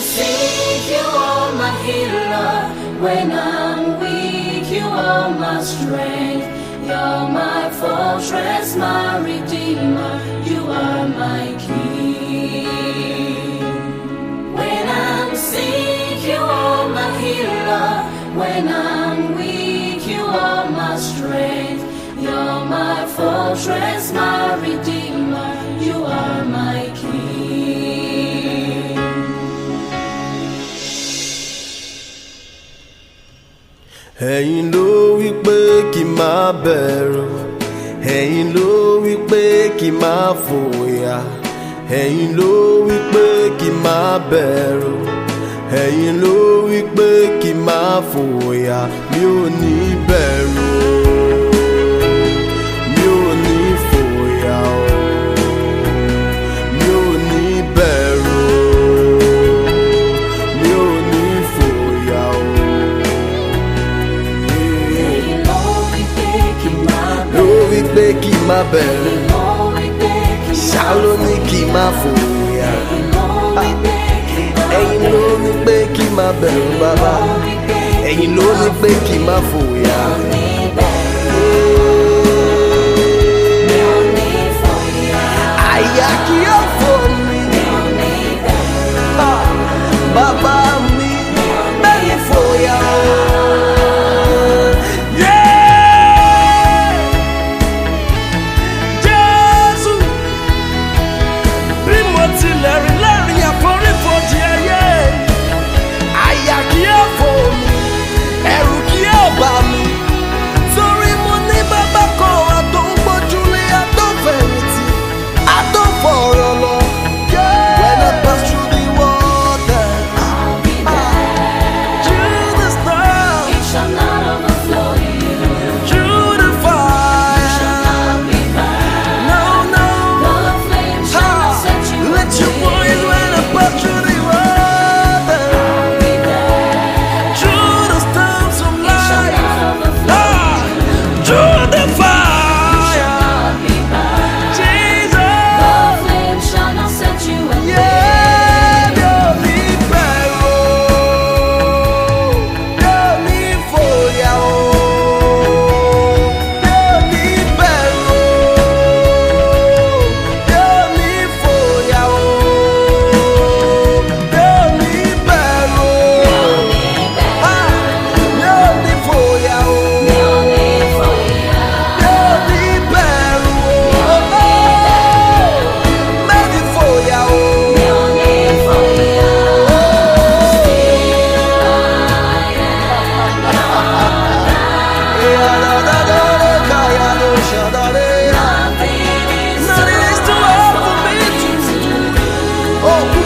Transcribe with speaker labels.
Speaker 1: seek you, are my healer. When I'm weak, you are my strength. You're my fortress, my redeemer. You are my king. When I'm sick, you are my healer. When I'm weak, you are my strength. You're my fortress, my redeemer. You are my king.
Speaker 2: Ẹ̀yin ló wí pé kí n má bẹ̀rù, ẹ̀yin ló wí pé kí n má fòyà, ẹ̀yin ló wí pé kí n má bẹ̀rù, ẹ̀yin ló wí pé kí n má fòyà. Mi ò ní bẹ̀rù, mi ò ní fòyà o, mi ò ní bẹ̀rù, mi ò ní fòyà o. Ló wí pé kí n má bẹ̀rù, ṣá ló ní kí n má fòyà. Ẹ̀yin ló ní pé kí n má bẹ̀rù bàbá, ẹ̀yin ló ní pé kí n má fòyà. Àyà kí ó fò mí, bàbá mi bẹ́ẹ̀ fòyà o.
Speaker 1: Nothing is too hard for me to do.